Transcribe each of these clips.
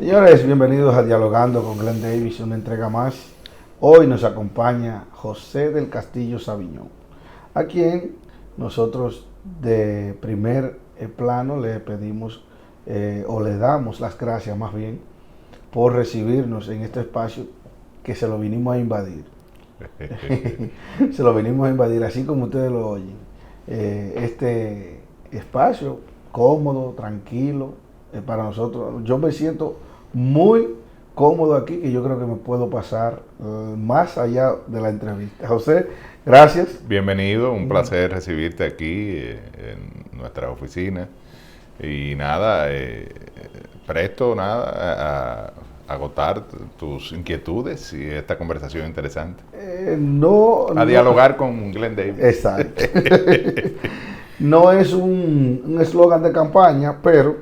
Señores, bienvenidos a Dialogando con Glenn Davis, una entrega más. Hoy nos acompaña José del Castillo Sabiñón, a quien nosotros de primer plano le pedimos o le damos las gracias más bien por recibirnos en este espacio que se lo vinimos a invadir. Se lo venimos a invadir, así como ustedes lo oyen. Este espacio cómodo, tranquilo, para nosotros. Yo me siento muy cómodo aquí, que yo creo que me puedo pasar más allá de la entrevista. José, gracias. Bienvenido, un placer recibirte aquí en nuestra oficina. Y nada, presto nada a agotar tus inquietudes y esta conversación interesante. A dialogar con Glenn Davis. Exacto. No es un eslogan de campaña, pero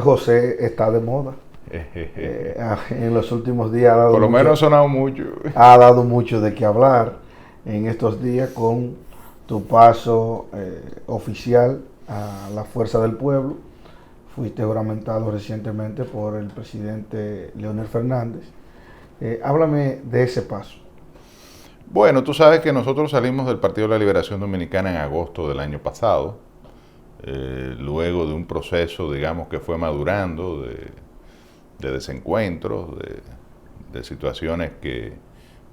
José está de moda. En los últimos días por lo menos ha sonado mucho. Ha dado mucho de qué hablar en estos días con tu paso oficial a la Fuerza del Pueblo. Fuiste juramentado recientemente por el presidente Leonel Fernández. Háblame de ese paso. Bueno, tú sabes que nosotros salimos del Partido de la Liberación Dominicana en agosto del año pasado, luego de un proceso, digamos, que fue madurando de desencuentros, de situaciones que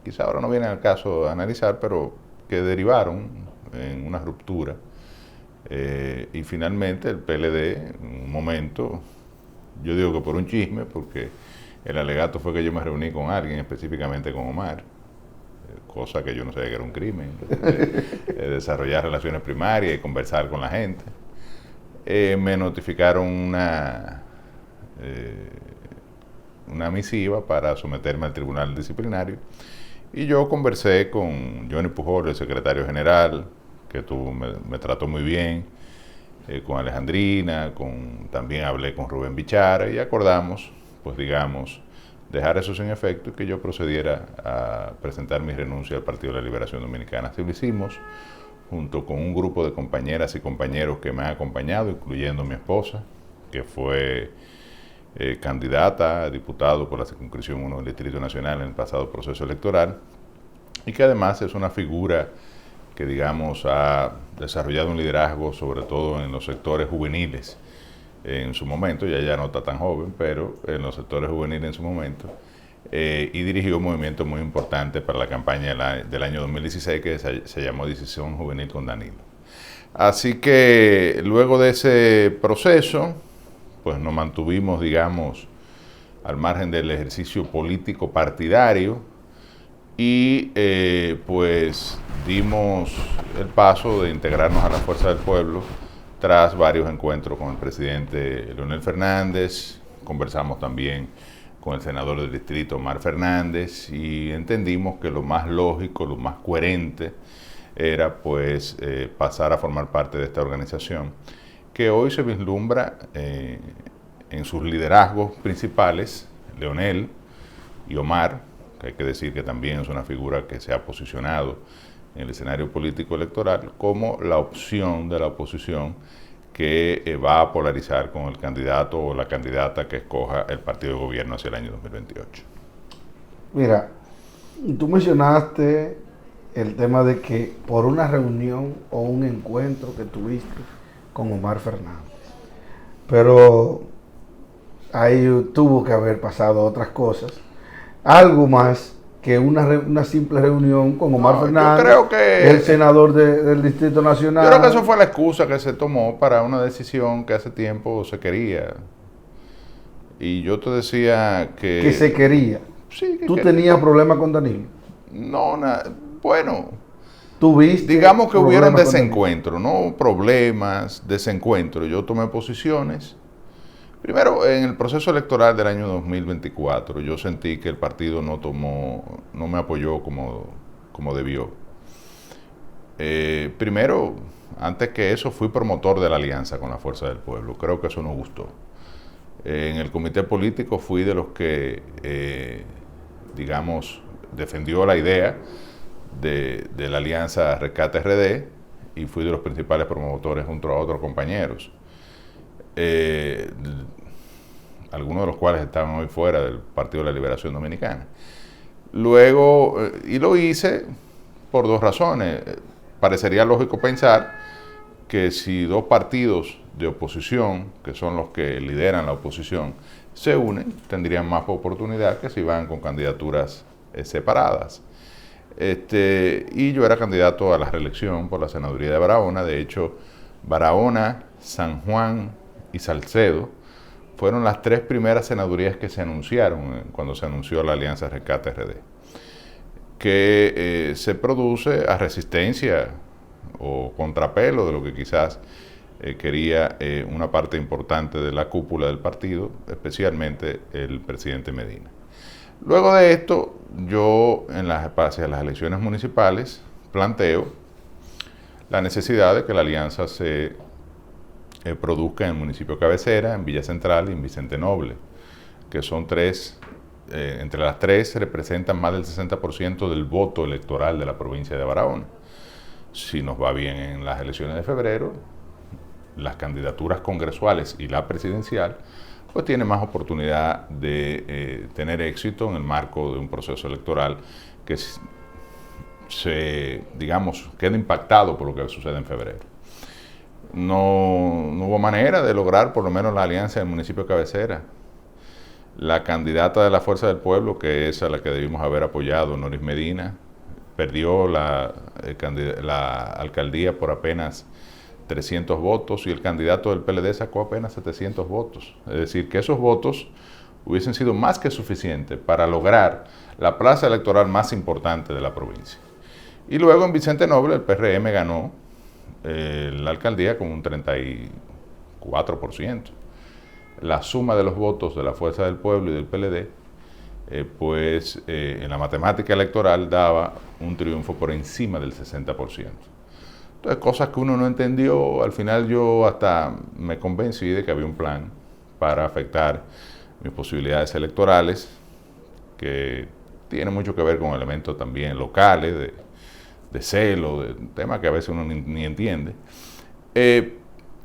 quizá ahora no vienen al caso de analizar, pero que derivaron en una ruptura. Y finalmente el PLD, en un momento, yo digo que por un chisme, porque el alegato fue que yo me reuní con alguien, específicamente con Omar, cosa que yo no sabía que era un crimen, desarrollar relaciones primarias y conversar con la gente. Me notificaron una misiva para someterme al tribunal disciplinario y yo conversé con Johnny Pujol, el secretario general, que me trató muy bien, con Alejandrina, también hablé con Rubén Bichara y acordamos, pues digamos, dejar eso sin efecto y que yo procediera a presentar mi renuncia al Partido de la Liberación Dominicana. Así lo hicimos, junto con un grupo de compañeras y compañeros que me han acompañado, incluyendo mi esposa, que fue candidata a diputado por la circunscripción 1 del Distrito Nacional en el pasado proceso electoral, y que además es una figura que, digamos, ha desarrollado un liderazgo, sobre todo en los sectores juveniles en su momento, ya no está tan joven, pero en los sectores juveniles en su momento, y dirigió un movimiento muy importante para la campaña del año 2016 que se llamó Decisión Juvenil con Danilo. Así que luego de ese proceso, pues nos mantuvimos, digamos, al margen del ejercicio político partidario y pues dimos el paso de integrarnos a la Fuerza del Pueblo tras varios encuentros con el presidente Leonel Fernández. Conversamos también con el senador del distrito Omar Fernández y entendimos que lo más lógico, lo más coherente era pues pasar a formar parte de esta organización que hoy se vislumbra en sus liderazgos principales, Leonel y Omar, que hay que decir que también es una figura que se ha posicionado en el escenario político electoral como la opción de la oposición que va a polarizar con el candidato o la candidata que escoja el partido de gobierno hacia el año 2028. Mira, tú mencionaste el tema de que por una reunión o un encuentro que tuviste con Omar Fernández, pero ahí tuvo que haber pasado otras cosas, algo más que una simple reunión con Omar Fernández, yo creo que el senador del Distrito Nacional. Yo creo que eso fue la excusa que se tomó para una decisión que hace tiempo se quería. Y yo te decía que... Que se quería. Sí, que ¿Tú quería. tenías problemas con Danilo? No, bueno, ¿Tuviste digamos que hubieron desencuentros, no problemas, desencuentros. Yo tomé posiciones. Primero, en el proceso electoral del año 2024, yo sentí que el partido no me apoyó como debió. Primero, antes que eso, fui promotor de la alianza con la Fuerza del Pueblo. Creo que eso nos gustó. En el comité político fui de los que, digamos, defendió la idea de la alianza Rescate RD y fui de los principales promotores junto a otros compañeros. algunos de los cuales estaban hoy fuera del Partido de la Liberación Dominicana. Luego, y lo hice por dos razones. Parecería lógico pensar que si dos partidos de oposición, que son los que lideran la oposición, se unen, tendrían más oportunidad que si van con candidaturas separadas. Y yo era candidato a la reelección por la senaduría de Barahona. De hecho, Barahona, San Juan y Salcedo fueron las tres primeras senadurías que se anunciaron cuando se anunció la Alianza Rescate RD, que se produce a resistencia o contrapelo de lo que quizás quería una parte importante de la cúpula del partido, especialmente el presidente Medina. Luego de esto, yo hacia las elecciones municipales planteo la necesidad de que la alianza se produzca en el municipio cabecera, en Villa Central y en Vicente Noble, que son tres, entre las tres representan más del 60% del voto electoral de la provincia de Barahona. Si nos va bien en las elecciones de febrero, las candidaturas congresuales y la presidencial, pues tiene más oportunidad de tener éxito en el marco de un proceso electoral que queda impactado por lo que sucede en febrero. No hubo manera de lograr por lo menos la alianza en el municipio cabecera. La candidata de la Fuerza del Pueblo, que es a la que debimos haber apoyado, Noris Medina, perdió la alcaldía por apenas 300 votos y el candidato del PLD sacó apenas 700 votos. Es decir, que esos votos hubiesen sido más que suficientes para lograr la plaza electoral más importante de la provincia. Y luego en Vicente Noble el PRM ganó la alcaldía con un 34%. La suma de los votos de la Fuerza del Pueblo y del PLD, en la matemática electoral daba un triunfo por encima del 60%. Entonces, cosas que uno no entendió, al final yo hasta me convencí de que había un plan para afectar mis posibilidades electorales, que tiene mucho que ver con elementos también locales, de celo, de temas que a veces uno ni entiende.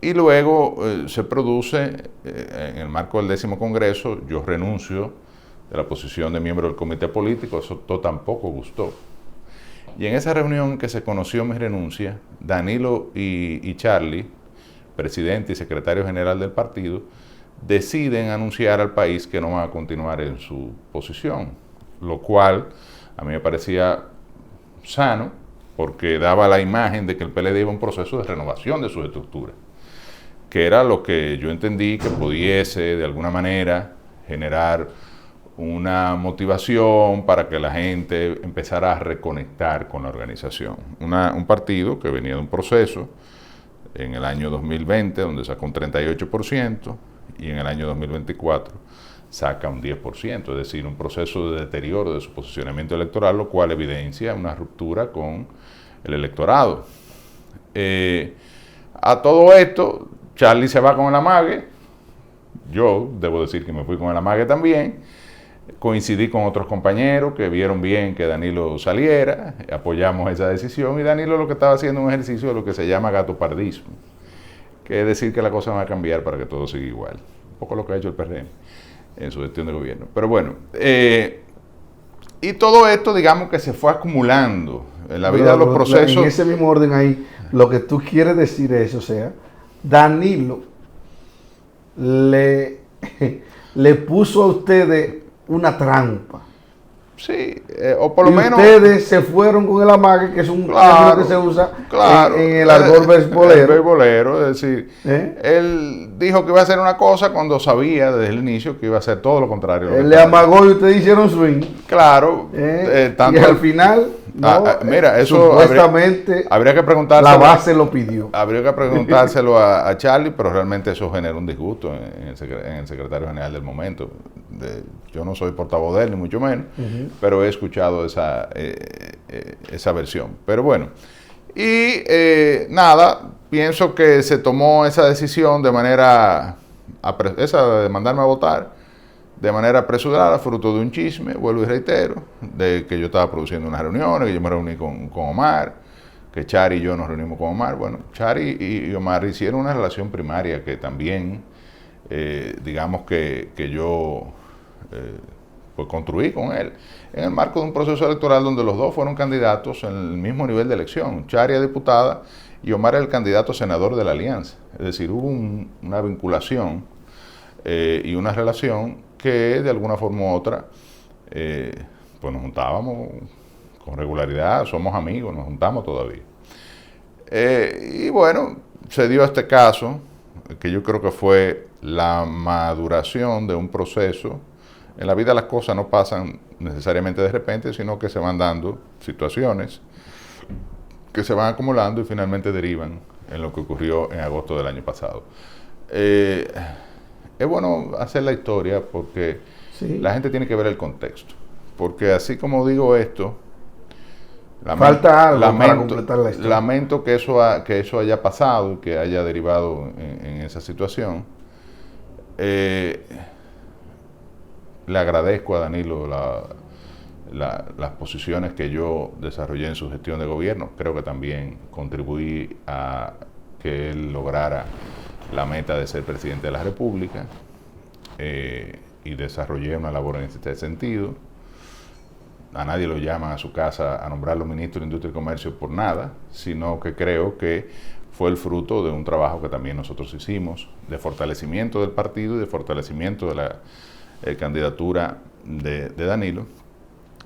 Y luego se produce, en el marco del 10º Congreso, yo renuncio de la posición de miembro del comité político, eso tampoco gustó. Y en esa reunión en que se conoció mi renuncia, Danilo y Charlie, presidente y secretario general del partido, deciden anunciar al país que no van a continuar en su posición, lo cual a mí me parecía sano, porque daba la imagen de que el PLD iba a un proceso de renovación de sus estructuras, que era lo que yo entendí que pudiese de alguna manera generar una motivación para que la gente empezara a reconectar con la organización. Un partido que venía de un proceso en el año 2020, donde sacó un 38%, y en el año 2024 saca un 10%, es decir, un proceso de deterioro de su posicionamiento electoral, lo cual evidencia una ruptura con el electorado. A todo esto, Charlie se va con el amague, yo debo decir que me fui con el amague también. Coincidí con otros compañeros que vieron bien que Danilo saliera, apoyamos esa decisión, y Danilo lo que estaba haciendo un ejercicio de lo que se llama gatopardismo, que es decir que la cosa va a cambiar para que todo siga igual. Un poco lo que ha hecho el PRM en su gestión de gobierno. Pero bueno, y todo esto, digamos que se fue acumulando en la vida de los procesos. En ese mismo orden ahí, lo que tú quieres decir es, o sea, Danilo le puso a ustedes una trampa. Sí, o por lo menos... ustedes se fueron con el amague, que es un término que se usa en el argot beisbolero. Beisbolero, es decir, él dijo que iba a hacer una cosa cuando sabía desde el inicio que iba a hacer todo lo contrario. Él le amagó y ustedes hicieron swing. Claro. Tanto y al final, mira, eso supuestamente habría que preguntárselo. La base lo pidió. Habría que preguntárselo a Charlie, pero realmente eso generó un disgusto en el secretario general del momento. Yo no soy portavoz de él, ni mucho menos, pero he escuchado esa versión. Pero bueno, y nada, pienso que se tomó esa decisión de manera, esa de mandarme a votar, de manera apresurada, fruto de un chisme, vuelvo y reitero, de que yo estaba produciendo unas reuniones, que yo me reuní con Omar, que Chari y yo nos reunimos con Omar. Bueno, Chari y Omar hicieron una relación primaria que también digamos que yo pues construí con él, en el marco de un proceso electoral donde los dos fueron candidatos en el mismo nivel de elección. Chari a diputada y Omar el candidato a senador de la alianza. Es decir, hubo una vinculación y una relación que de alguna forma u otra, pues nos juntábamos con regularidad, somos amigos, nos juntamos todavía. Y bueno, se dio este caso, que yo creo que fue la maduración de un proceso. En la vida las cosas no pasan necesariamente de repente, sino que se van dando situaciones que se van acumulando y finalmente derivan en lo que ocurrió en agosto del año pasado. Es bueno hacer la historia porque sí, la gente tiene que ver el contexto. Porque así como digo esto, falta algo para completar la historia. Lamento que eso haya pasado y que haya derivado en esa situación. Le agradezco a Danilo las posiciones que yo desarrollé en su gestión de gobierno. Creo que también contribuí a que él lograra la meta de ser presidente de la República y desarrollé una labor en este sentido. A nadie lo llaman a su casa a nombrarlo ministro de Industria y Comercio por nada, sino que creo que fue el fruto de un trabajo que también nosotros hicimos de fortalecimiento del partido y de fortalecimiento de la candidatura de Danilo,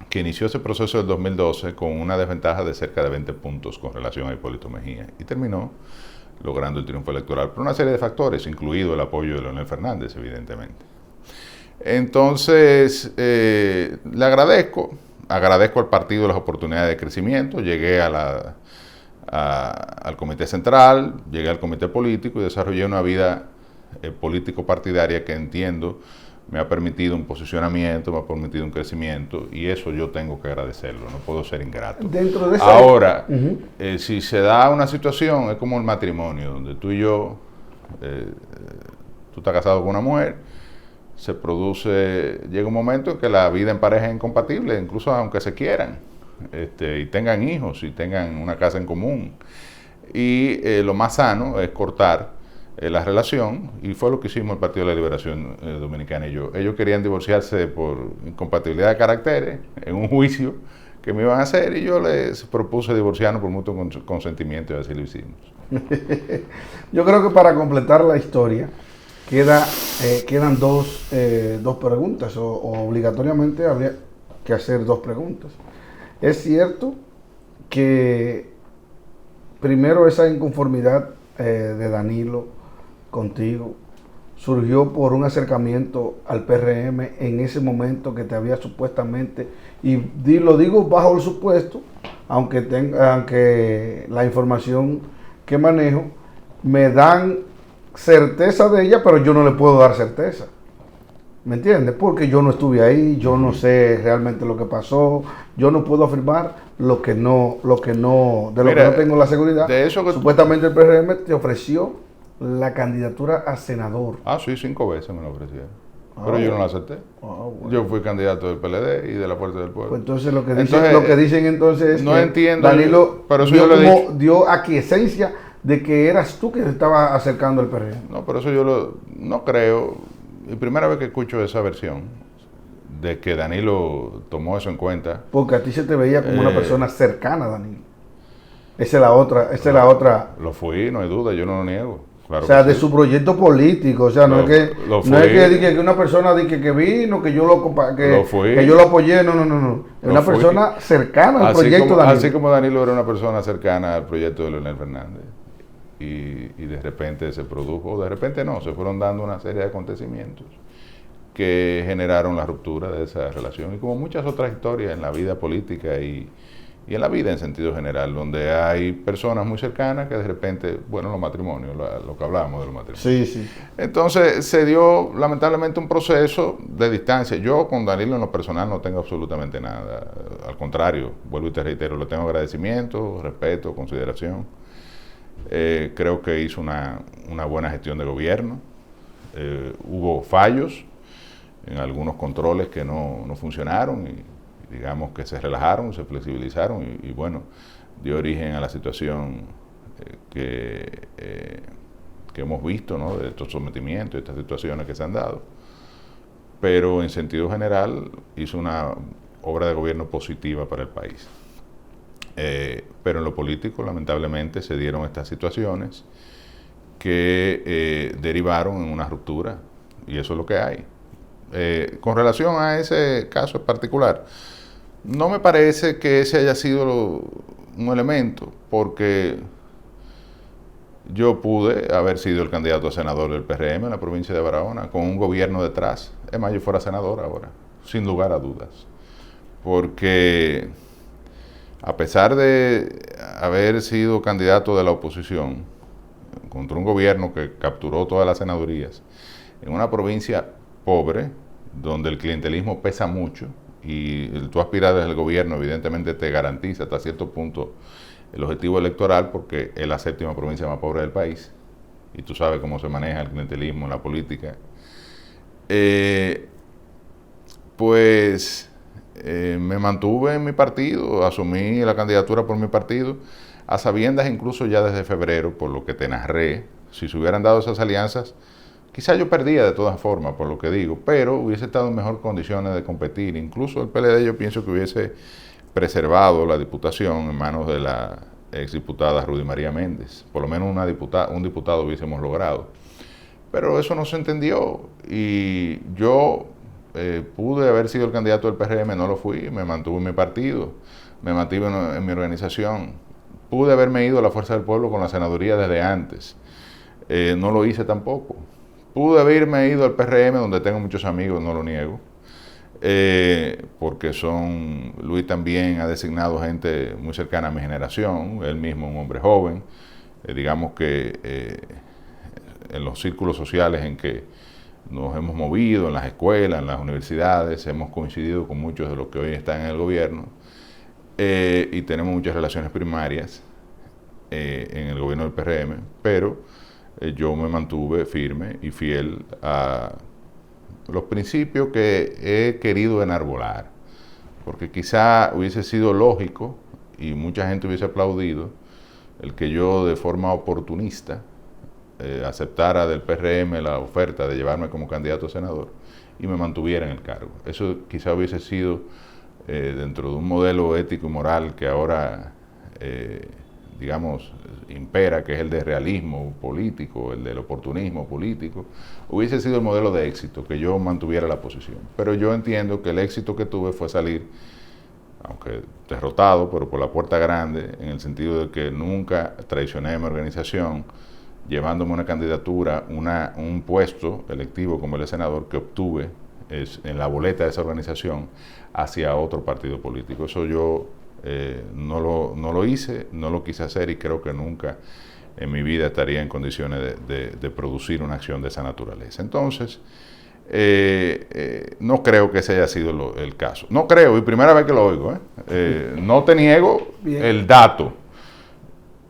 que inició ese proceso del 2012 con una desventaja de cerca de 20 puntos con relación a Hipólito Mejía y terminó logrando el triunfo electoral por una serie de factores, incluido el apoyo de Leonel Fernández, evidentemente. Entonces, le agradezco al partido las oportunidades de crecimiento, llegué al comité central, llegué al comité político y desarrollé una vida político-partidaria que entiendo me ha permitido un posicionamiento, me ha permitido un crecimiento y eso yo tengo que agradecerlo, no puedo ser ingrato. Dentro de esa... Ahora, si se da una situación, es como el matrimonio, donde tú y yo, tú estás casado con una mujer, se produce, llega un momento en que la vida en pareja es incompatible, incluso aunque se quieran, y tengan hijos, y tengan una casa en común. Y lo más sano es cortar la relación, y fue lo que hicimos el Partido de la Liberación Dominicana y yo. Ellos querían divorciarse por incompatibilidad de caracteres, en un juicio que me iban a hacer, y yo les propuse divorciarnos por mutuo consentimiento, y así lo hicimos. Yo creo que para completar la historia, quedan dos preguntas, o obligatoriamente habría que hacer dos preguntas. Es cierto que primero esa inconformidad de Danilo contigo surgió por un acercamiento al PRM en ese momento que te había supuestamente, y lo digo bajo el supuesto, aunque la información que manejo me dan certeza de ella, pero yo no le puedo dar certeza. ¿Me entiendes? Porque yo no estuve ahí, yo no sé realmente lo que pasó, yo no puedo afirmar de lo que no tengo la seguridad. De eso que supuestamente el PRM te ofreció la candidatura a senador. Ah, sí, 5 veces me lo ofrecieron. Pero yo no la acepté. Bueno. Yo fui candidato del PLD y de la Fuerza del Pueblo. Pues entonces lo que dicen entonces es no que entiendo, Danilo pero eso dio aquiescencia de que eras tú que te estaba acercando al PRM. No, pero eso no creo. Y primera vez que escucho esa versión de que Danilo tomó eso en cuenta. Porque a ti se te veía como una persona cercana a Danilo. Esa es la otra. Lo fui, no hay duda, yo no lo niego. Claro, o sea, de su proyecto político, o sea, no es que una persona que vino, que yo lo apoyé, no. Es una persona cercana al proyecto de Danilo. Así como Danilo era una persona cercana al proyecto de Leonel Fernández. Y de repente se produjo, o de repente no, se fueron dando una serie de acontecimientos que generaron la ruptura de esa relación. Y como muchas otras historias en la vida política y en la vida en sentido general, donde hay personas muy cercanas que de repente, bueno, los matrimonios, lo que hablábamos de los matrimonios. Sí. Entonces se dio lamentablemente un proceso de distancia. Yo con Danilo en lo personal no tengo absolutamente nada. Al contrario, vuelvo y te reitero, le tengo agradecimiento, respeto, consideración. Creo que hizo una buena gestión de gobierno. Hubo fallos en algunos controles que no funcionaron y digamos que se relajaron, se flexibilizaron y bueno, dio origen a la situación que que hemos visto, ¿no? De estos sometimientos, de estas situaciones que se han dado. Pero en sentido general hizo una obra de gobierno positiva para el país. Pero en lo político, lamentablemente, se dieron estas situaciones que derivaron en una ruptura, y eso es lo que hay. Con relación a ese caso en particular, no me parece que ese haya sido un elemento, porque yo pude haber sido el candidato a senador del PRM en la provincia de Barahona, con un gobierno detrás. Es más, yo fuera senador ahora, sin lugar a dudas. Porque a pesar de haber sido candidato de la oposición contra un gobierno que capturó todas las senadurías, en una provincia pobre, donde el clientelismo pesa mucho, y tú aspirar desde el gobierno evidentemente te garantiza hasta cierto punto el objetivo electoral, porque es la séptima provincia más pobre del país, y tú sabes cómo se maneja el clientelismo en la política, me mantuve en mi partido, asumí la candidatura por mi partido, a sabiendas incluso ya desde febrero, por lo que te narré. Si se hubieran dado esas alianzas, quizá yo perdía de todas formas, por lo que digo, pero hubiese estado en mejor condiciones de competir. Incluso el PLD yo pienso que hubiese preservado la diputación en manos de la exdiputada Rudy María Méndez. Por lo menos un diputado hubiésemos logrado. Pero eso no se entendió, y yo pude haber sido el candidato del PRM, no lo fui, me mantuve en mi partido, me mantuve en mi organización. Pude haberme ido a la Fuerza del Pueblo con la senaduría desde antes, no lo hice tampoco. Pude haberme ido al PRM, donde tengo muchos amigos, no lo niego, porque Luis también ha designado gente muy cercana a mi generación, él mismo un hombre joven, digamos que en los círculos sociales en que nos hemos movido, en las escuelas, en las universidades, hemos coincidido con muchos de los que hoy están en el gobierno, y tenemos muchas relaciones primarias en el gobierno del PRM, pero yo me mantuve firme y fiel a los principios que he querido enarbolar, porque quizá hubiese sido lógico y mucha gente hubiese aplaudido el que yo de forma oportunista aceptara del PRM la oferta de llevarme como candidato a senador y me mantuviera en el cargo. Eso quizá hubiese sido dentro de un modelo ético y moral que ahora, digamos, impera, que es el de realismo político, el del oportunismo político, hubiese sido el modelo de éxito, que yo mantuviera la posición. Pero yo entiendo que el éxito que tuve fue salir, aunque derrotado, pero por la puerta grande, en el sentido de que nunca traicioné a mi organización, llevándome una candidatura, un puesto electivo como el de senador que obtuve en la boleta de esa organización hacia otro partido político. Eso yo no lo hice, no lo quise hacer, y creo que nunca en mi vida estaría en condiciones de producir una acción de esa naturaleza. Entonces, no creo que ese haya sido el caso. No creo, y primera vez que lo oigo, no te niego el dato.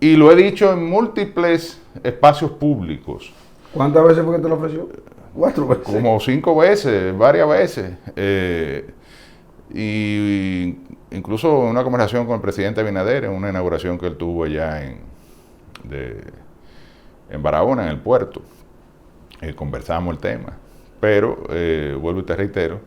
Y lo he dicho en múltiples espacios públicos. ¿Cuántas veces fue que te lo ofreció? 4 veces. Como 5 veces, varias veces. Y incluso una conversación con el presidente Abinader en una inauguración que él tuvo allá en Barahona, en el puerto. Conversamos el tema. Pero, vuelvo y te reitero,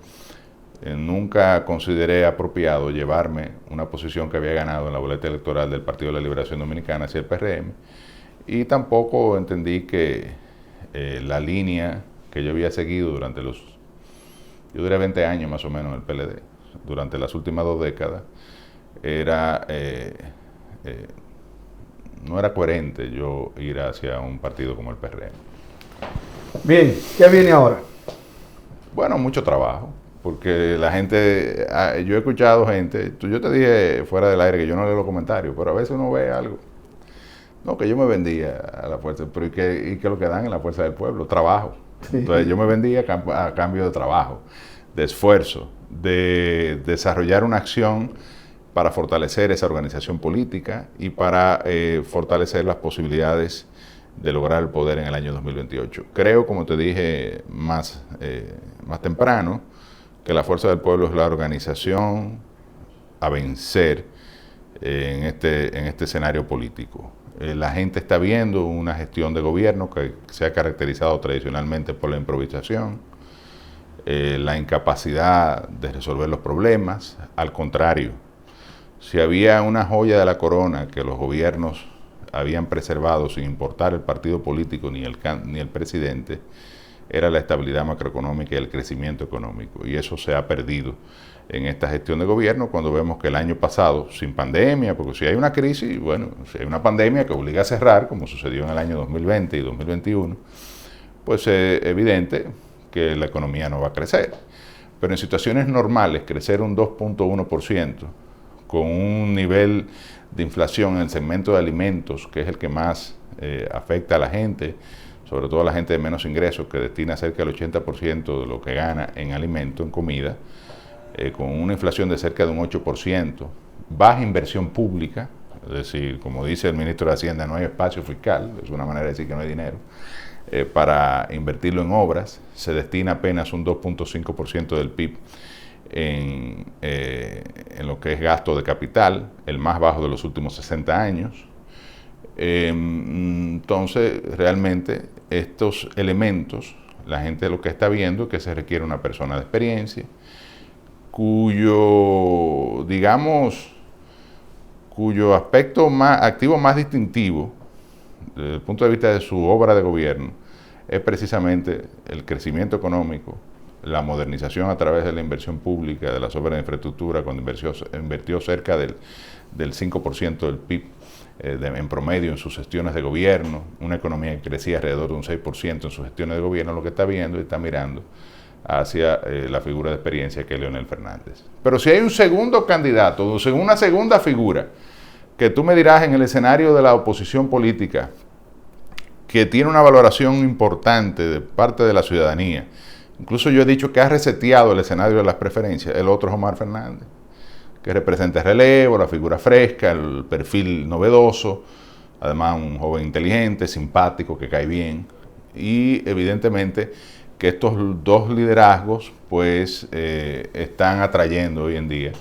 nunca consideré apropiado llevarme una posición que había ganado en la boleta electoral del Partido de la Liberación Dominicana hacia el PRM, y tampoco entendí que la línea que yo había seguido durante yo duré 20 años más o menos en el PLD, durante las últimas 2 décadas, no era coherente yo ir hacia un partido como el PRM. Bien, ¿qué viene ahora? Bueno, mucho trabajo. Porque la gente, yo he escuchado gente, yo te dije fuera del aire que yo no leo los comentarios, pero a veces uno ve algo. No, que yo me vendía a la fuerza, pero ¿y qué es lo que dan en la Fuerza del Pueblo? Trabajo. Entonces yo me vendía a cambio de trabajo, de esfuerzo, de desarrollar una acción para fortalecer esa organización política y para fortalecer las posibilidades de lograr el poder en el año 2028. Creo, como te dije más temprano, que la Fuerza del Pueblo es la organización a vencer en este escenario político. La gente está viendo una gestión de gobierno que se ha caracterizado tradicionalmente por la improvisación, la incapacidad de resolver los problemas. Al contrario, si había una joya de la corona que los gobiernos habían preservado sin importar el partido político ni el presidente, era la estabilidad macroeconómica y el crecimiento económico. Y eso se ha perdido en esta gestión de gobierno cuando vemos que el año pasado, sin pandemia, porque si hay una crisis, bueno, si hay una pandemia que obliga a cerrar, como sucedió en el año 2020 y 2021, pues es evidente que la economía no va a crecer. Pero en situaciones normales, crecer un 2.1%, con un nivel de inflación en el segmento de alimentos, que es el que más afecta a la gente, sobre todo a la gente de menos ingresos, que destina cerca del 80% de lo que gana en alimento, en comida, con una inflación de cerca de un 8%, baja inversión pública, es decir, como dice el ministro de Hacienda, no hay espacio fiscal, es una manera de decir que no hay dinero, para invertirlo en obras, se destina apenas un 2.5% del PIB en lo que es gasto de capital, el más bajo de los últimos 60 años. Entonces, realmente, estos elementos, la gente lo que está viendo es que se requiere una persona de experiencia, cuyo aspecto más activo, más distintivo, desde el punto de vista de su obra de gobierno, es precisamente el crecimiento económico, la modernización a través de la inversión pública, de las obras de infraestructura, cuando invirtió cerca del 5% del PIB en promedio en sus gestiones de gobierno, una economía que crecía alrededor de un 6% en sus gestiones de gobierno, lo que está viendo y está mirando hacia la figura de experiencia que es Leonel Fernández. Pero si hay un segundo candidato, una segunda figura, que tú me dirás en el escenario de la oposición política, que tiene una valoración importante de parte de la ciudadanía, incluso yo he dicho que ha reseteado el escenario de las preferencias, el otro es Omar Fernández, que representa el relevo, la figura fresca, el perfil novedoso, además un joven inteligente, simpático, que cae bien, y evidentemente que estos dos liderazgos pues están atrayendo hoy en día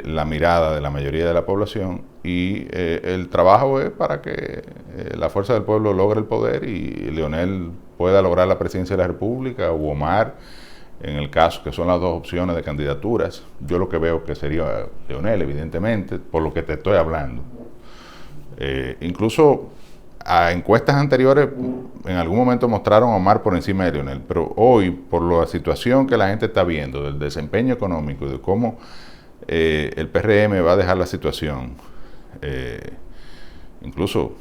la mirada de la mayoría de la población, y el trabajo es para que la fuerza del pueblo logre el poder y Leonel pueda lograr la presidencia de la República, o Omar, en el caso que son las dos opciones de candidaturas. Yo lo que veo que sería Leonel, evidentemente, por lo que te estoy hablando. Incluso a encuestas anteriores en algún momento mostraron a Omar por encima de Leonel, pero hoy, por la situación que la gente está viendo, del desempeño económico y de cómo el PRM va a dejar la situación, incluso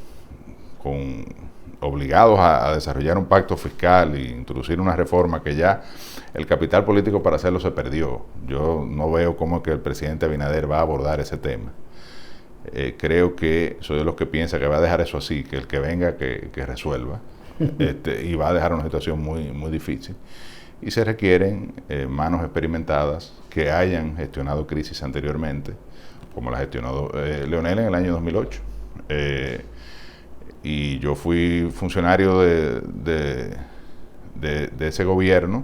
obligados a desarrollar un pacto fiscal e introducir una reforma que ya el capital político para hacerlo se perdió. Yo no veo cómo que el presidente Abinader va a abordar ese tema. Creo que soy de los que piensa que va a dejar eso así, que el que venga que resuelva, y va a dejar una situación muy, muy difícil. Y se requieren manos experimentadas que hayan gestionado crisis anteriormente, como la gestionó Leonel en el año 2008. Y yo fui funcionario de ese gobierno.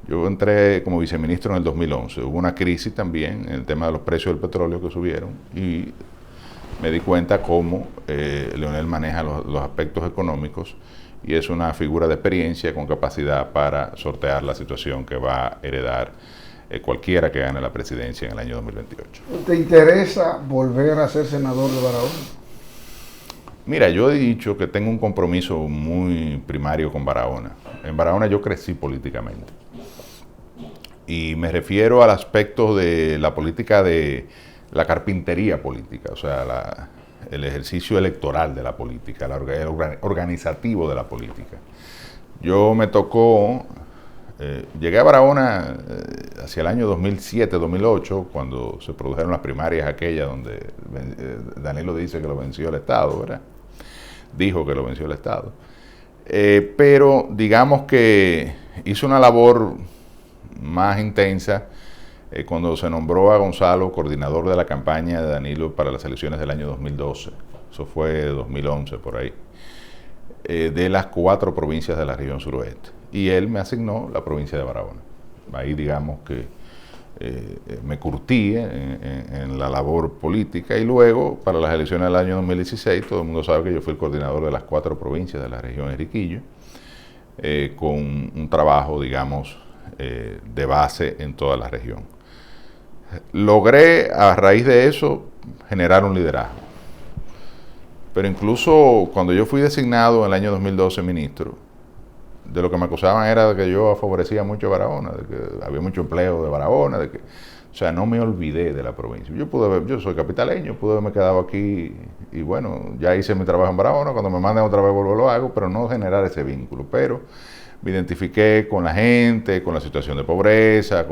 Yo entré como viceministro en el 2011. Hubo una crisis también en el tema de los precios del petróleo que subieron, y me di cuenta cómo Leonel maneja los aspectos económicos, y es una figura de experiencia con capacidad para sortear la situación que va a heredar cualquiera que gane la presidencia en el año 2028. ¿Te interesa volver a ser senador de Barahona? Mira, yo he dicho que tengo un compromiso muy primario con Barahona. En Barahona yo crecí políticamente. Y me refiero al aspecto de la política, de la carpintería política, o sea, el ejercicio electoral de la política, el organizativo de la política. Yo me tocó, llegué a Barahona hacia el año 2007-2008, cuando se produjeron las primarias aquellas donde Danilo dice que lo venció el Estado, ¿verdad? Dijo que lo venció el Estado. Pero digamos que hizo una labor más intensa cuando se nombró a Gonzalo coordinador de la campaña de Danilo para las elecciones del año 2012. Eso fue 2011, por ahí. De las 4 provincias de la región suroeste. Y él me asignó la provincia de Barahona. Ahí digamos que me curtí en la labor política, y luego para las elecciones del año 2016 todo el mundo sabe que yo fui el coordinador de las 4 provincias de la región Enriquillo, con un trabajo, digamos, de base en toda la región. Logré a raíz de eso generar un liderazgo, pero incluso cuando yo fui designado en el año 2012 ministro, de lo que me acusaban era de que yo favorecía mucho a Barahona, de que había mucho empleo de Barahona, de que, o sea, no me olvidé de la provincia. Yo soy capitaleño, pude haberme quedado aquí y bueno, ya hice mi trabajo en Barahona, cuando me manden otra vez vuelvo lo hago, pero no generar ese vínculo. Pero me identifiqué con la gente, con la situación de pobreza,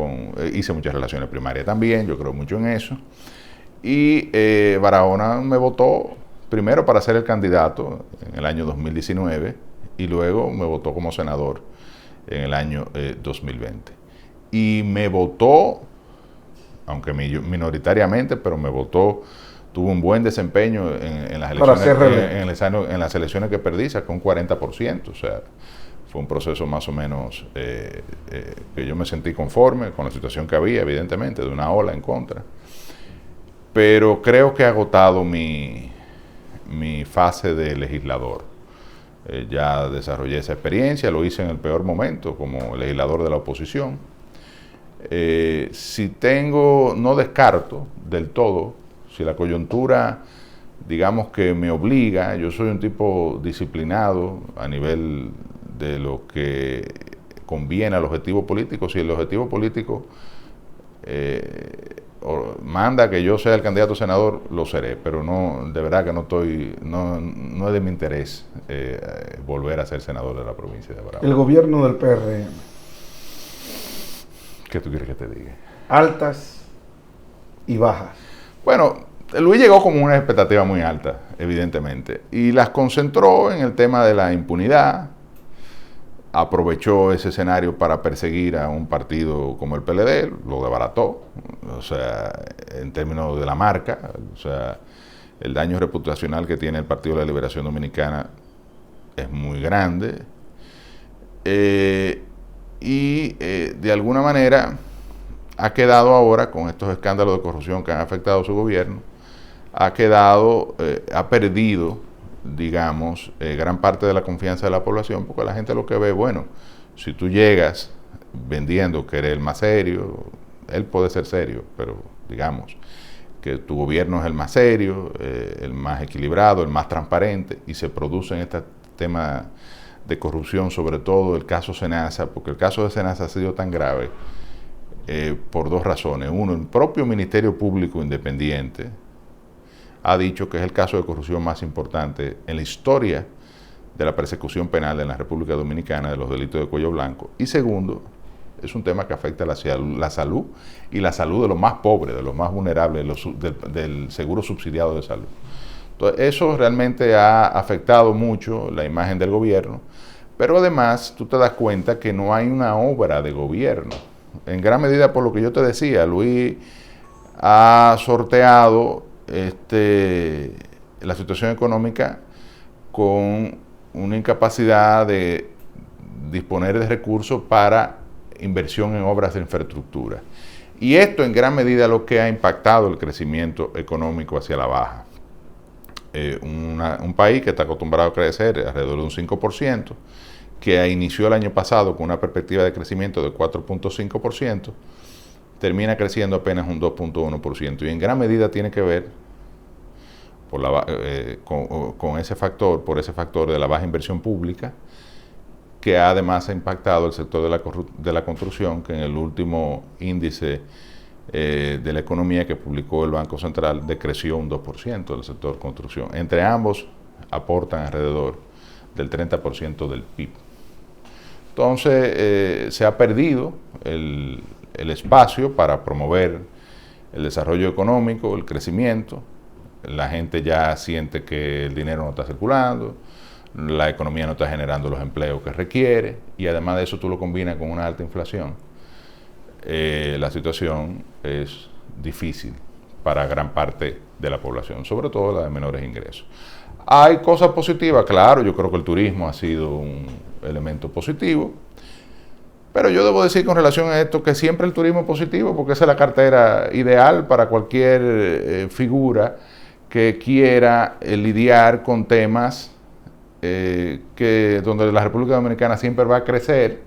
hice muchas relaciones primarias también, yo creo mucho en eso. Y Barahona me votó primero para ser el candidato en el año 2019, y luego me votó como senador en el año 2020. Y me votó, aunque minoritariamente, pero me votó, tuvo un buen desempeño en las elecciones, en las elecciones que perdí, sacó un 40%, o sea, fue un proceso más o menos que yo me sentí conforme con la situación que había, evidentemente, de una ola en contra. Pero creo que he agotado mi fase de legislador. Ya desarrollé esa experiencia, lo hice en el peor momento como legislador de la oposición. No descarto del todo, si la coyuntura, digamos que me obliga, yo soy un tipo disciplinado a nivel de lo que conviene al objetivo político. Si el objetivo político manda que yo sea el candidato a senador, lo seré, pero no, de verdad que no es de mi interés volver a ser senador de la provincia de Barahona. El gobierno del PRM. ¿Qué tú quieres que te diga? Altas y bajas. Bueno, Luis llegó con una expectativa muy alta, evidentemente, y las concentró en el tema de la impunidad. Aprovechó ese escenario para perseguir a un partido como el PLD, lo desbarató, o sea, en términos de la marca, o sea, el daño reputacional que tiene el Partido de la Liberación Dominicana es muy grande, de alguna manera ha quedado ahora, con estos escándalos de corrupción que han afectado a su gobierno, ha perdido, digamos, gran parte de la confianza de la población, porque la gente lo que ve, bueno, si tú llegas vendiendo que eres el más serio, él puede ser serio, pero digamos que tu gobierno es el más serio, el más equilibrado, el más transparente, y se producen estos temas de corrupción, sobre todo el caso Senasa, porque el caso de Senasa ha sido tan grave por 2 razones. Uno, el propio Ministerio Público Independiente ha dicho que es el caso de corrupción más importante en la historia de la persecución penal en la República Dominicana de los delitos de cuello blanco. Y segundo, es un tema que afecta la salud y la salud de los más pobres, de los más vulnerables, del seguro subsidiado de salud. Entonces, eso realmente ha afectado mucho la imagen del gobierno, pero además tú te das cuenta que no hay una obra de gobierno. En gran medida por lo que yo te decía, Luis ha sorteado la situación económica con una incapacidad de disponer de recursos para inversión en obras de infraestructura. Y esto en gran medida lo que ha impactado el crecimiento económico hacia la baja. Un país que está acostumbrado a crecer alrededor de un 5%, que inició el año pasado con una perspectiva de crecimiento de 4.5%, termina creciendo apenas un 2.1%, y en gran medida tiene que ver por ese factor de la baja inversión pública, que además ha impactado el sector de la construcción, que en el último índice de la economía que publicó el Banco Central decreció un 2% del sector construcción. Entre ambos aportan alrededor del 30% del PIB. Entonces se ha perdido el espacio para promover el desarrollo económico, el crecimiento. La gente ya siente que el dinero no está circulando, la economía no está generando los empleos que requiere, y además de eso tú lo combinas con una alta inflación. La situación es difícil para gran parte de la población, sobre todo la de menores ingresos. Hay cosas positivas, claro, yo creo que el turismo ha sido un elemento positivo. Pero yo debo decir con relación a esto que siempre el turismo es positivo, porque esa es la cartera ideal para cualquier figura que quiera lidiar con temas donde la República Dominicana siempre va a crecer,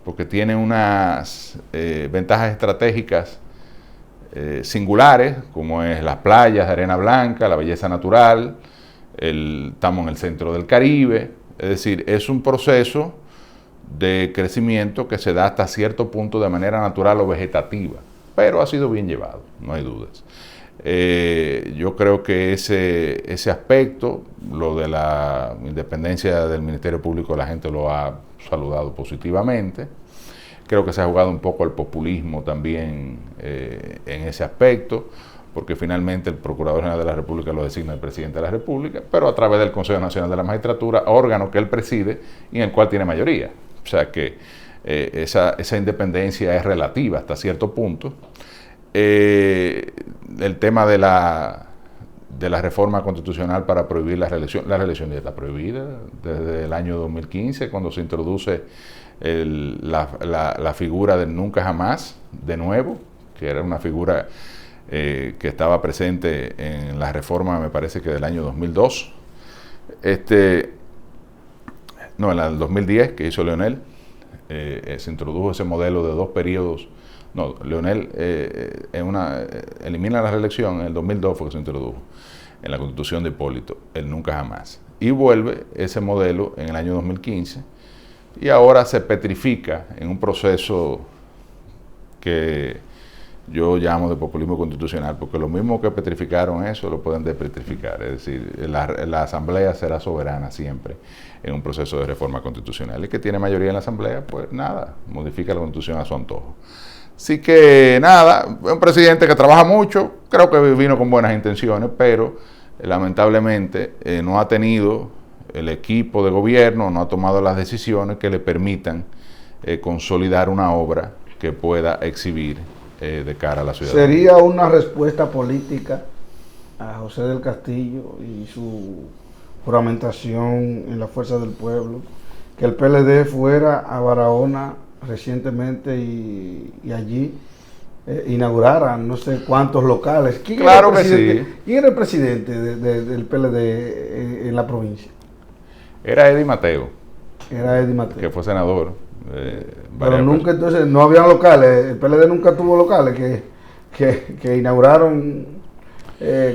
porque tiene unas ventajas estratégicas singulares, como es las playas de arena blanca, la belleza natural, estamos en el centro del Caribe, es decir, es un proceso de crecimiento que se da hasta cierto punto de manera natural o vegetativa, pero ha sido bien llevado, no hay dudas. Yo creo que ese aspecto, lo de la independencia del Ministerio Público, la gente lo ha saludado positivamente. Creo que se ha jugado un poco el populismo también en ese aspecto, porque finalmente el Procurador General de la República lo designa el Presidente de la República, pero a través del Consejo Nacional de la Magistratura, órgano que él preside y en el cual tiene mayoría. O sea que esa independencia es relativa hasta cierto punto. El tema de la reforma constitucional para prohibir la reelección ya está prohibida desde el año 2015, cuando se introduce la figura del nunca jamás, de nuevo, que era una figura que estaba presente en la reforma, me parece que del año 2002, en el 2010, que hizo Leonel, se introdujo ese modelo de 2 periodos. No, Leonel elimina la reelección, en el 2002 fue que se introdujo en la Constitución de Hipólito, el nunca jamás. Y vuelve ese modelo en el año 2015 y ahora se petrifica en un proceso que yo llamo de populismo constitucional, porque lo mismo que petrificaron eso lo pueden despetrificar, es decir, la Asamblea será soberana siempre en un proceso de reforma constitucional. El que tiene mayoría en la Asamblea, pues nada, modifica la Constitución a su antojo. Así que nada, es un presidente que trabaja mucho, creo que vino con buenas intenciones, pero lamentablemente no ha tenido el equipo de gobierno, no ha tomado las decisiones que le permitan consolidar una obra que pueda exhibir de cara a la ciudadanía. ¿Sería una respuesta política a José del Castillo y su juramentación en la Fuerza del Pueblo que el PLD fuera a Barahona recientemente y allí inaugurara no sé cuántos locales? Claro que sí. ¿Quién era el presidente del PLD en la provincia? Era Eddie Mateo. Era Eddie Mateo. Que fue senador. Pero nunca, entonces, no había locales. El PLD nunca tuvo locales que inauguraron.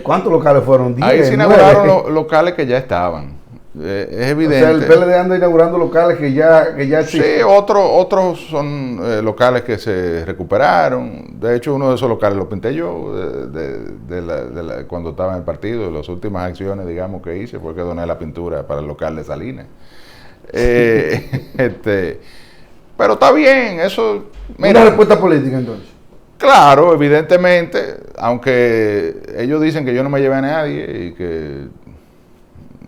¿Cuántos locales fueron? 10, ahí se inauguraron locales que ya estaban. Es evidente. O sea, el PLD anda inaugurando locales que ya existen. Sí, otros son locales que se recuperaron. De hecho, uno de esos locales lo pinté yo cuando estaba en el partido. Las últimas acciones, digamos, que hice fue que doné la pintura para el local de Salinas. Pero está bien, eso... Mira, una respuesta política, entonces. Claro, evidentemente, aunque ellos dicen que yo no me llevé a nadie y que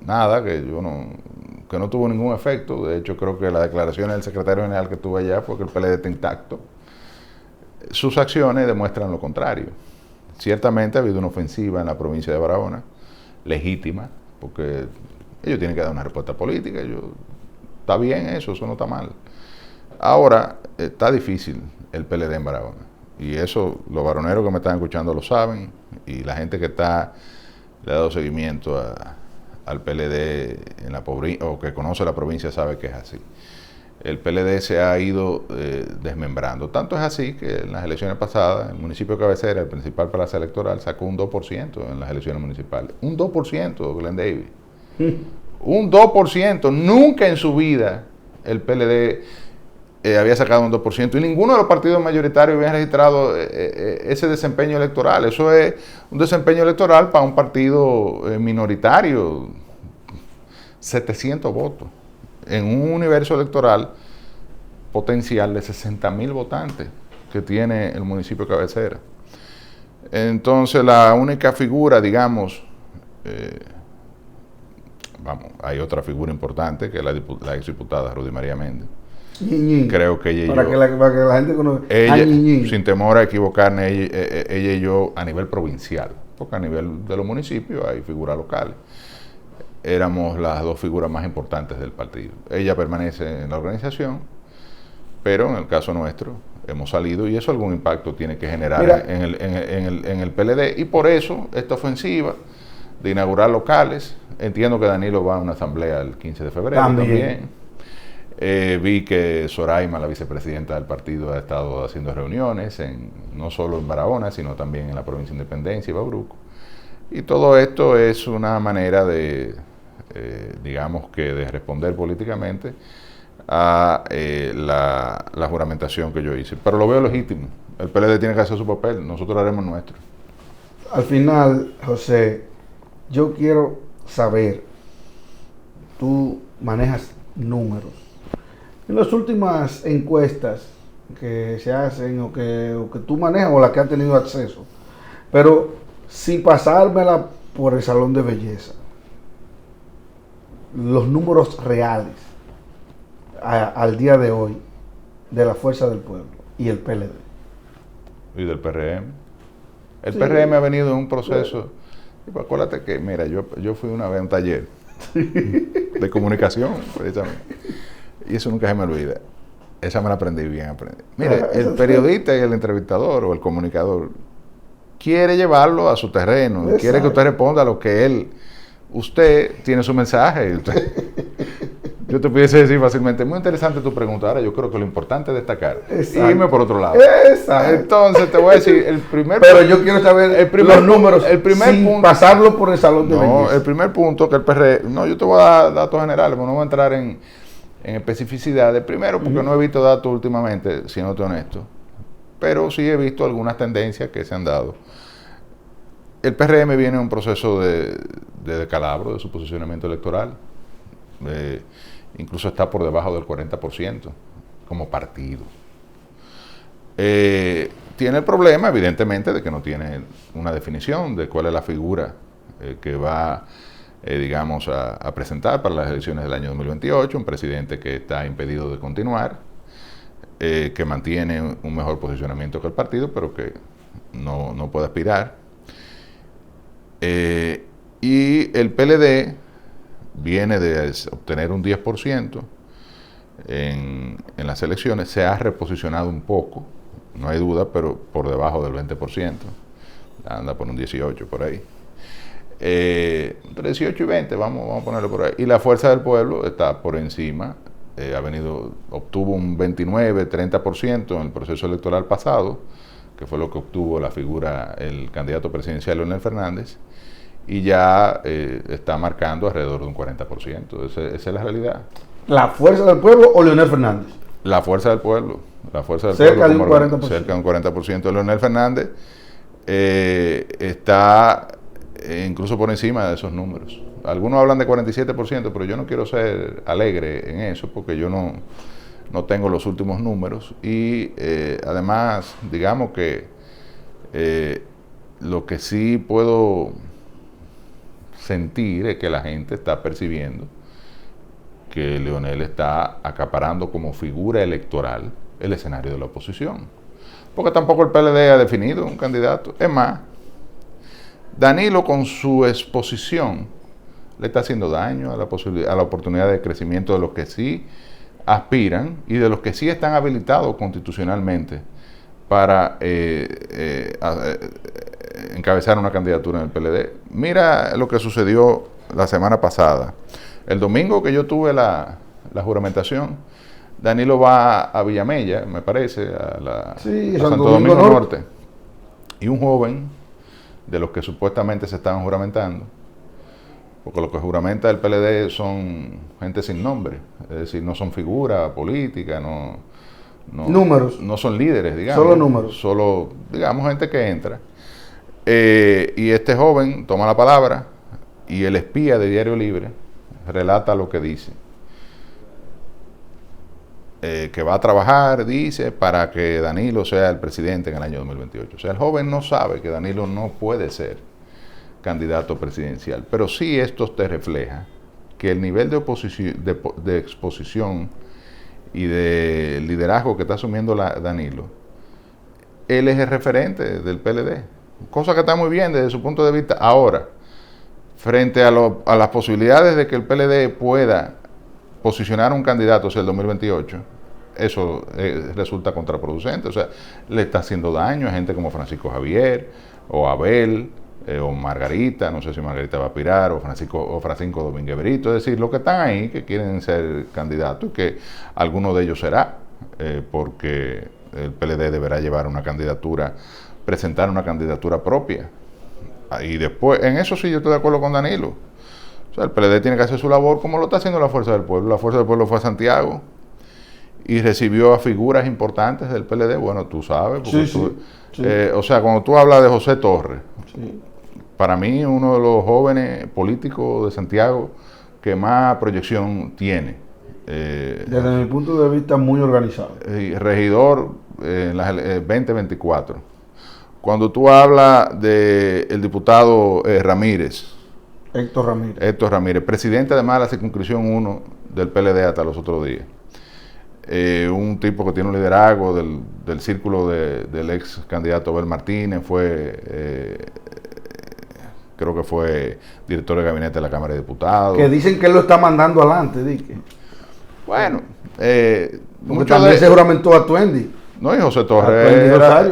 nada, que no tuvo ningún efecto. De hecho, creo que la declaración del secretario general que tuvo allá fue que el PLD está intacto. Sus acciones demuestran lo contrario. Ciertamente ha habido una ofensiva en la provincia de Barahona, legítima, porque ellos tienen que dar una respuesta política. Está bien eso no está mal. Ahora, está difícil el PLD en Barahona. Y eso los baroneros que me están escuchando lo saben, y la gente que le ha dado seguimiento al PLD en la o que conoce la provincia sabe que es así. El PLD se ha ido desmembrando. Tanto es así que en las elecciones pasadas, el municipio de Cabecera, el principal plaza electoral, sacó un 2% en las elecciones municipales. Un 2%, Glenn Davis. Un 2%. Nunca en su vida el PLD había sacado un 2%, y ninguno de los partidos mayoritarios había registrado ese desempeño electoral. Eso es un desempeño electoral para un partido minoritario, 700 votos, en un universo electoral potencial de 60,000 votantes que tiene el municipio de Cabecera. Entonces, la única figura, digamos, hay otra figura importante, que es la exdiputada Rudy María Méndez. Ñiñín. Creo que ella y para yo, que la gente conozca. ella, sin temor a equivocarme, ella y yo a nivel provincial, porque a nivel de los municipios hay figuras locales, éramos las dos figuras más importantes del partido. Ella permanece en la organización pero en el caso nuestro hemos salido y eso algún impacto tiene que generar Mira, en el PLD, y por eso esta ofensiva de inaugurar locales. Entiendo que Danilo va a una asamblea el 15 de febrero también. Vi que Soraima, la vicepresidenta del partido, ha estado haciendo reuniones no solo en Barahona, sino también en la provincia de Independencia y Bauruco. Y todo esto es una manera de, digamos que, de responder políticamente a la juramentación que yo hice. Pero lo veo legítimo. El PLD tiene que hacer su papel, nosotros haremos nuestro. Al final, José, yo quiero saber, tú manejas números. En las últimas encuestas que se hacen o que tú manejas o las que has tenido acceso, pero sin pasármela por el salón de belleza, los números reales al día de hoy de la Fuerza del Pueblo y el PLD. Y del PRM. El Sí. PRM ha venido en un proceso. Pues acuérdate que, mira, yo fui una vez a un taller de comunicación, precisamente. Y eso nunca se me olvida. Esa me la aprendí bien. Mire, el periodista y el entrevistador o el comunicador quiere llevarlo a su terreno. Exacto. Quiere que usted responda a lo que él... Usted tiene su mensaje. Yo te pudiese decir fácilmente, muy interesante tu pregunta. Ahora yo creo que lo importante es destacar. Exacto. Y irme por otro lado. Exacto. Entonces te voy a decir, el primer... Pero yo quiero saber los números sin punto, pasarlo por el salón de belleza. El primer punto que el PRM... No, yo te voy a dar datos generales, pero no voy a entrar en especificidades. Primero, porque no he visto datos últimamente, siendo honesto. Pero sí he visto algunas tendencias que se han dado. El PRM viene en un proceso de descalabro de su posicionamiento electoral. Incluso está por debajo del 40% como partido. Tiene el problema, evidentemente, de que no tiene una definición de cuál es la figura que va, digamos, a presentar para las elecciones del año 2028, un presidente que está impedido de continuar, que mantiene un mejor posicionamiento que el partido, pero que no puede aspirar. Y el PLD viene de obtener un 10% en las elecciones, se ha reposicionado un poco, no hay duda, pero por debajo del 20%, anda por un 18% por ahí. Entre 18 y 20, vamos a ponerlo por ahí. Y la Fuerza del Pueblo está por encima, obtuvo un 29, 30% en el proceso electoral pasado, que fue lo que obtuvo la figura, el candidato presidencial Leonel Fernández, y ya está marcando alrededor de un 40%. Esa es la realidad. ¿La Fuerza del Pueblo o Leonel Fernández? La Fuerza del Pueblo. La Fuerza del cerca Pueblo. De un 40%. Cerca de un 40%. Leonel Fernández está incluso por encima de esos números. Algunos hablan de 47%, pero yo no quiero ser alegre en eso, porque yo no tengo los últimos números. Y además, digamos que lo que sí puedo sentir es que la gente está percibiendo que Leonel está acaparando como figura electoral el escenario de la oposición. Porque tampoco el PLD ha definido un candidato. Es más, Danilo con su exposición le está haciendo daño a la oportunidad de crecimiento de los que sí aspiran y de los que sí están habilitados constitucionalmente para encabezar una candidatura en el PLD. Mira lo que sucedió la semana pasada. El domingo que yo tuve la juramentación, Danilo va a Villamella, me parece, a Santo Domingo Norte. Y un joven, de los que supuestamente se estaban juramentando, porque los que juramenta el PLD son gente sin nombre, es decir, no son figuras políticas, números. No son líderes, digamos. Solo números. Solo, digamos, gente que entra. Y este joven toma la palabra y el espía de Diario Libre relata lo que dice. Que va a trabajar, dice, para que Danilo sea el presidente en el año 2028. O sea, el joven no sabe que Danilo no puede ser candidato presidencial, pero sí esto te refleja que el nivel de exposición y de liderazgo que está asumiendo Danilo, él es el referente del PLD, cosa que está muy bien desde su punto de vista. Ahora, frente a las posibilidades de que el PLD pueda posicionar un candidato hacia el 2028, eso resulta contraproducente. O sea, le está haciendo daño a gente como Francisco Javier, o Abel, o Margarita, no sé si Margarita va a aspirar, o Francisco Domínguez Brito, es decir, los que están ahí, que quieren ser candidatos, que alguno de ellos será, porque el PLD deberá llevar una candidatura, presentar una candidatura propia. Y después, en eso sí yo estoy de acuerdo con Danilo. O sea, el PLD tiene que hacer su labor como lo está haciendo la Fuerza del Pueblo. La Fuerza del Pueblo fue a Santiago y recibió a figuras importantes del PLD. Bueno, tú sabes. Porque sí. O sea, cuando tú hablas de José Torres, sí, para mí uno de los jóvenes políticos de Santiago que más proyección tiene. Desde mi punto de vista, muy organizado. Regidor en las 2024. Cuando tú hablas del diputado Ramírez, Héctor Ramírez, presidente además de la circunscripción 1 del PLD hasta los otros días. Un tipo que tiene un liderazgo del círculo del ex candidato Abel Martínez, creo que fue director de gabinete de la Cámara de Diputados. Que dicen que él lo está mandando adelante, Dique. Bueno, porque también se juramentó a Tuendi. No, y José Torres era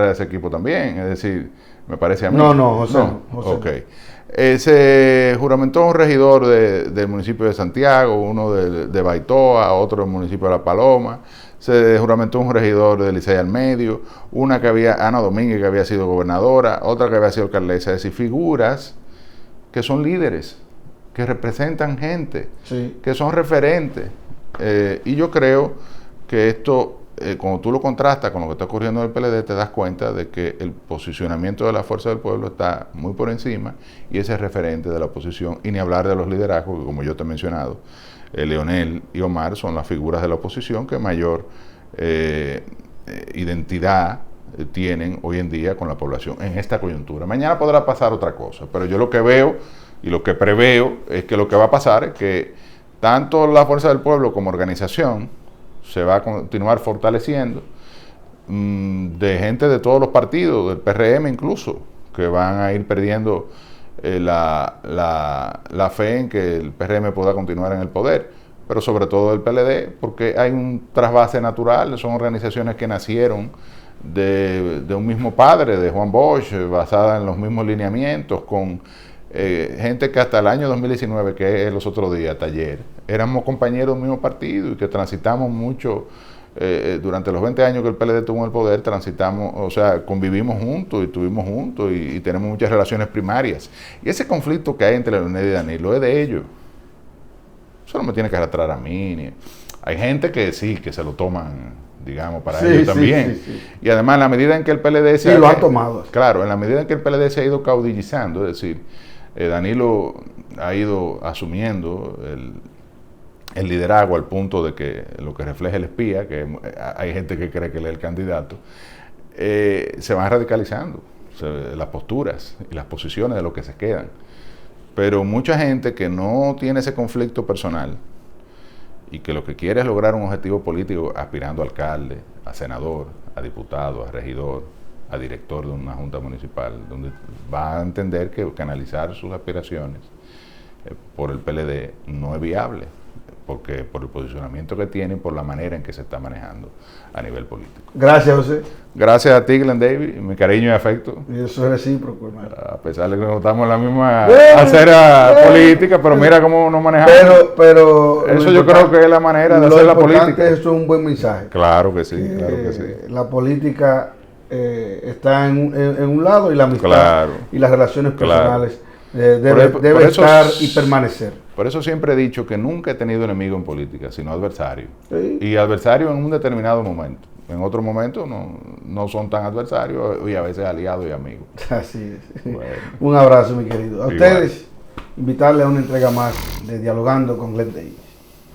de ese equipo también, es decir, me parece a mí. José. Okay. Se juramentó un regidor del municipio de Santiago, uno de Baitoa, otro del municipio de La Paloma. Se juramentó un regidor de Licey al Medio, una que Ana Domínguez, que había sido gobernadora, otra que había sido alcaldesa. Es decir, figuras que son líderes, que representan gente, sí, que son referentes. Y yo creo que esto, cuando tú lo contrastas con lo que está ocurriendo en el PLD, te das cuenta de que el posicionamiento de la Fuerza del Pueblo está muy por encima y ese es referente de la oposición, y ni hablar de los liderazgos, que como yo te he mencionado, Leonel y Omar son las figuras de la oposición que mayor identidad tienen hoy en día con la población en esta coyuntura. Mañana podrá pasar otra cosa, pero yo lo que veo y lo que preveo es que lo que va a pasar es que tanto la Fuerza del Pueblo como organización se va a continuar fortaleciendo, de gente de todos los partidos, del PRM incluso, que van a ir perdiendo la fe en que el PRM pueda continuar en el poder, pero sobre todo el PLD, porque hay un trasvase natural, son organizaciones que nacieron de un mismo padre, de Juan Bosch, basada en los mismos lineamientos, con gente que hasta el año 2019, que es los otros días, ayer, éramos compañeros del mismo partido y que transitamos mucho, durante los 20 años que el PLD tuvo en el poder, transitamos, o sea, convivimos juntos y estuvimos juntos y tenemos muchas relaciones primarias. Y ese conflicto que hay entre Leonel y Danilo es de ellos. Eso no me tiene que arrastrar a mí. Hay gente que sí, que se lo toman, digamos, para ellos también. Sí. Y además, en la medida en que el PLD se lo han tomado. Claro, en la medida en que el PLD se ha ido caudillizando, es decir, Danilo ha ido asumiendo el liderazgo al punto de que lo que refleja el espía, que hay gente que cree que él es el candidato, se van radicalizando las posturas y las posiciones de los que se quedan. Pero mucha gente que no tiene ese conflicto personal y que lo que quiere es lograr un objetivo político aspirando a alcalde, a senador, a diputado, a regidor, a director de una junta municipal, donde va a entender que canalizar sus aspiraciones por el PLD no es viable, porque por el posicionamiento que tiene y por la manera en que se está manejando a nivel político. Gracias, José. Gracias a ti, Glenn David, mi cariño y afecto. Y eso es recíproco, hermano. A pesar de que no estamos en la misma acera política, pero mira cómo nos manejamos. Pero eso yo creo que es la manera de hacer la política. Eso es un buen mensaje. Claro que sí, claro que sí. La política está en un lado y la amistad, claro, y las relaciones personales debe estar y permanecer. Por eso siempre he dicho que nunca he tenido enemigo en política, sino adversario. Sí. Y adversario en un determinado momento. En otro momento no son tan adversarios y a veces aliados y amigos. Así es. Bueno. Un abrazo, mi querido. A ustedes, invitarles a una entrega más de Dialogando con Glenn Davis.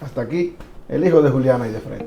Hasta aquí, el hijo de Juliana y de Fred.